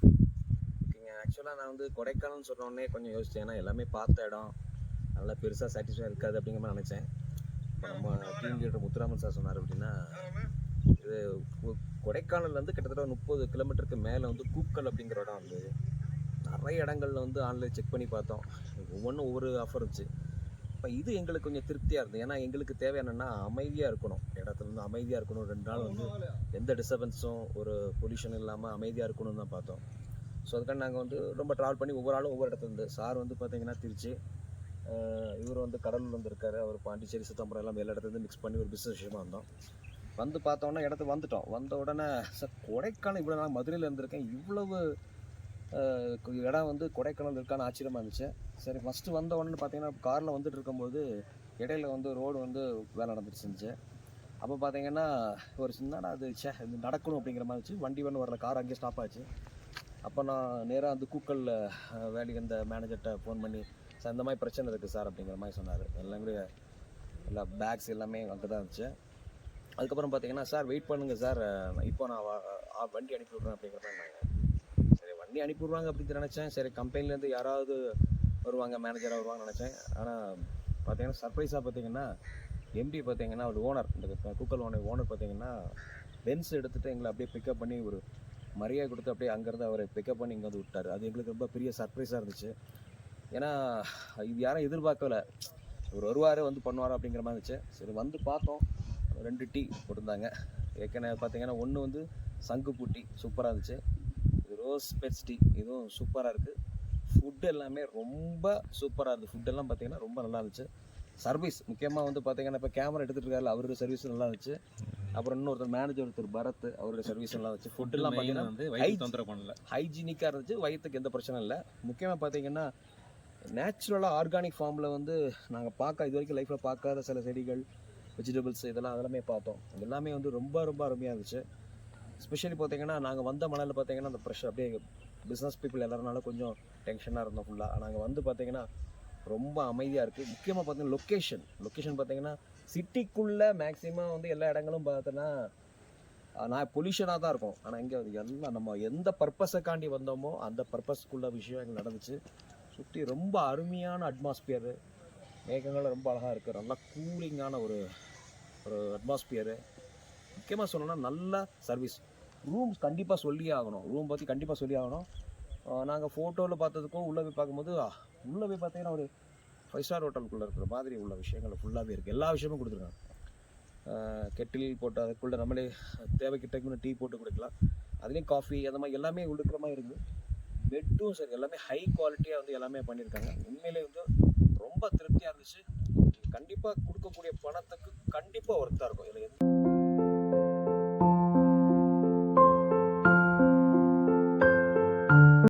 ஓகேங்க. ஆக்சுவலாக நான் வந்து கொடைக்கானல்னு சொன்னோடனே கொஞ்சம் யோசித்தேன். ஏன்னா எல்லாமே பார்த்த இடம், நல்லா பெருசாக சாட்டிஸ்ஃபை இருக்காது அப்படிங்கிற மாதிரி நினச்சேன். இப்போ நம்ம டீம் லீடர் முத்துராமன் சார் சொன்னார் அப்படின்னா, இது கொடைக்கானல்லேருந்து கிட்டத்தட்ட 30 கிலோமீட்டருக்கு மேலே வந்து கூக்கல் அப்படிங்கிற இடம் வந்து நிறைய இடங்கள்ல வந்து ஆன்லைன் செக் பண்ணி பார்த்தோம். ஒவ்வொன்றும் ஒவ்வொரு ஆஃபர் இருந்துச்சு. இப்போ இது எங்களுக்கு கொஞ்சம் திருப்தியாக இருந்தது. ஏன்னா எங்களுக்கு தேவை என்னென்னா அமைதியாக இருக்கணும், இடத்துல இருந்து அமைதியாக இருக்கணும். 2 நாள் வந்து எந்த டிஸ்டர்பன்ஸும் ஒரு பொல்யூஷன் இல்லாமல் அமைதியாக இருக்கணும்னு தான் பார்த்தோம். ஸோ அதுக்காக நாங்கள் வந்து ரொம்ப ட்ராவல் பண்ணி ஒவ்வொரு ஆளும் ஒவ்வொரு இடத்துல இருந்து, சார் வந்து பார்த்தீங்கன்னா திருச்சி, இவர் வந்து கடலூர் வந்துருக்காரு, அவர் பாண்டிச்சேரி சிதம்பரம் எல்லாம் எல்லா இடத்துலேருந்து மிக்ஸ் பண்ணி ஒரு பிஸ்னஸ் விஷயமா வந்தோம். வந்து பார்த்தோன்னா இடத்துக்கு வந்துட்டோம். வந்த உடனே சார் கொடைக்கானல் இவ்வளோ நான் மதுரையில் இருந்திருக்கேன், இவ்வளவு இடம் வந்து கொடைக்கானல் இருக்கான்னு ஆச்சரியமாக இருந்துச்சு. சரி ஃபஸ்ட்டு வந்த உடனே பார்த்தீங்கன்னா காரில் வந்துட்டு இருக்கும்போது இடையில வந்து ரோடு வந்து வேலை நடந்துட்டு இருந்துச்சு. அப்போ பார்த்தீங்கன்னா ஒரு சின்னடா அது இது நடக்கணும் அப்படிங்கிற மாதிரி இருந்துச்சு. வண்டி ஒன்று வரல, கார் அங்கேயே ஸ்டாப் ஆச்சு. அப்போ நான் நேராக வந்து கூக்கலில் வேலைக்கு அந்த மேனேஜர்கிட்ட ஃபோன் பண்ணி, சார் இந்த மாதிரி பிரச்சனை இருக்குது சார் அப்படிங்கிற மாதிரி சொன்னார். எல்லாமே எல்லா பேக்ஸ் எல்லாமே அங்கே தான் இருந்துச்சு. அதுக்கப்புறம் பார்த்தீங்கன்னா சார் வெயிட் பண்ணுங்கள் சார், இப்போ நான் வண்டி அனுப்பி விட்றேன் அப்படிங்கிற மாதிரி நாங்கள். சரி வண்டி அனுப்பி விட்ருவாங்க அப்படின்னு நினச்சேன். சரி கம்பெனிலேருந்து யாராவது வருவாங்க, மேனேஜராக வருவாங்கன்னு நினச்சேன். ஆனால் பார்த்தீங்கன்னா சர்ப்ரைஸாக பார்த்தீங்கன்னா எம்டி பார்த்தீங்கன்னா ஒரு ஓனர், இந்த கூக்கல் ஓனர் பார்த்தீங்கன்னா பென்ஸ் எடுத்துகிட்டு எங்களை அப்படியே பிக்கப் பண்ணி ஒரு மரியாதை கொடுத்து அப்படியே அங்கேருந்து அவரை பிக்கப் பண்ணி இங்கே வந்து விட்டார். அது எங்களுக்கு ரொம்ப பெரிய சர்ப்ரைஸாக இருந்துச்சு. ஏன்னா இது யாரும் எதிர்பார்க்கல, இவர் வருவார் வந்து பண்ணுவார் அப்படிங்கிற மாதிரி இருந்துச்சு. சரி வந்து பார்த்தோம், 2 டீ போட்டிருந்தாங்க. ஏற்கனவே பார்த்தீங்கன்னா ஒன்று வந்து சங்குப்பூ டீ சூப்பராக இருந்துச்சு, இது ரோஸ் பெட்ஸ் டீ இதுவும் சூப்பராக இருக்குது. ஃபுட் எல்லாமே ரொம்ப சூப்பராக இருந்துச்சு. ஃபுட்டெல்லாம் பார்த்தீங்கன்னா ரொம்ப நல்லா இருந்துச்சு. சர்வீஸ் முக்கியமாக வந்து பார்த்தீங்கன்னா இப்போ கேமரா எடுத்துகிட்டு இருக்காரு, அவருடைய சர்வீஸ் நல்லா இருந்துச்சு. அப்புறம் இன்னொருத்தர் மேனேஜர் ஒருத்தர் பரத், அவருடைய சர்வீஸ் நல்லா இருந்துச்சு. ஃபுட்டெல்லாம் பார்த்தீங்கன்னா வந்து தொந்தரவு பண்ணல, ஹைஜீனிக்காக இருந்துச்சு, வயிற்றுக்கு எந்த பிரச்சனை இல்லை. முக்கியமாக பார்த்தீங்கன்னா நேச்சுரலாக ஆர்கானிக் ஃபார்மில் வந்து நாங்கள் இது வரைக்கும் லைஃப்பில் பார்க்காத சில செடிகள், வெஜிடபிள்ஸ் அதெல்லாமே பார்த்தோம். எல்லாமே வந்து ரொம்ப ரொம்ப அருமையாக இருந்துச்சு. ஸ்பெஷலி பார்த்தீங்கன்னா நாங்கள் வந்த மலையில் பார்த்தீங்கன்னா அந்த ப்ரெஷர் அப்படியே பிஸ்னஸ் பீப்புள் எல்லாருனாலும் கொஞ்சம் டென்ஷனாக இருந்தோம் ஃபுல்லாக. நாங்கள் வந்து பார்த்தீங்கன்னா ரொம்ப அமைதியாக இருக்குது. முக்கியமாக பார்த்தீங்கன்னா லொக்கேஷன் பார்த்தீங்கன்னா சிட்டிக்குள்ளே மேக்ஸிமம் வந்து எல்லா இடங்களும் பார்த்தோன்னா நான் பொல்யூஷனாக தான் இருக்கும். ஆனால் இங்கே அது எல்லாம் நம்ம எந்த பர்பஸைக்காண்டி வந்தோமோ அந்த பர்பஸ்க்குள்ள விஷயம் எங்களுக்கு நடந்துச்சு. சுற்றி ரொம்ப அருமையான அட்மாஸ்பியரு, மேகங்கள் ரொம்ப அழகாக இருக்குது, நல்லா கூலிங்கான ஒரு அட்மாஸ்பியரு. முக்கியமாக சொல்லணும்னா நல்ல சர்வீஸ். ரூம்ஸ் கண்டிப்பாக சொல்லியே ஆகணும், ரூம் பற்றி கண்டிப்பாக சொல்லி ஆகணும். நாங்கள் ஃபோட்டோவில் பார்த்ததுக்கும் உள்ளே போய் பார்க்கும்போது உள்ளே போய் பார்த்தீங்கன்னா ஒரு 5 ஸ்டார் ஹோட்டலுக்குள்ளே இருக்கிற மாதிரி உள்ள விஷயங்கள் ஃபுல்லாகவே இருக்குது. எல்லா விஷயமும் கொடுத்துருக்காங்க. கெட்டில் போட்டு அதுக்குள்ளே நம்மளே தேவைக்கு டக்குன்னு டீ போட்டு கொடுக்கலாம், அதுலேயும் காஃபி அந்த மாதிரி எல்லாமே இருக்கிற மாதிரி இருக்குது. பெட்டும் சரி எல்லாமே ஹை குவாலிட்டியாக வந்து எல்லாமே பண்ணியிருக்காங்க. உண்மையிலே வந்து ரொம்ப திருப்தியாக இருந்துச்சு. கண்டிப்பாக கொடுக்கக்கூடிய பணத்துக்கு கண்டிப்பாக ஒர்த்தாக இருக்கும். இதில்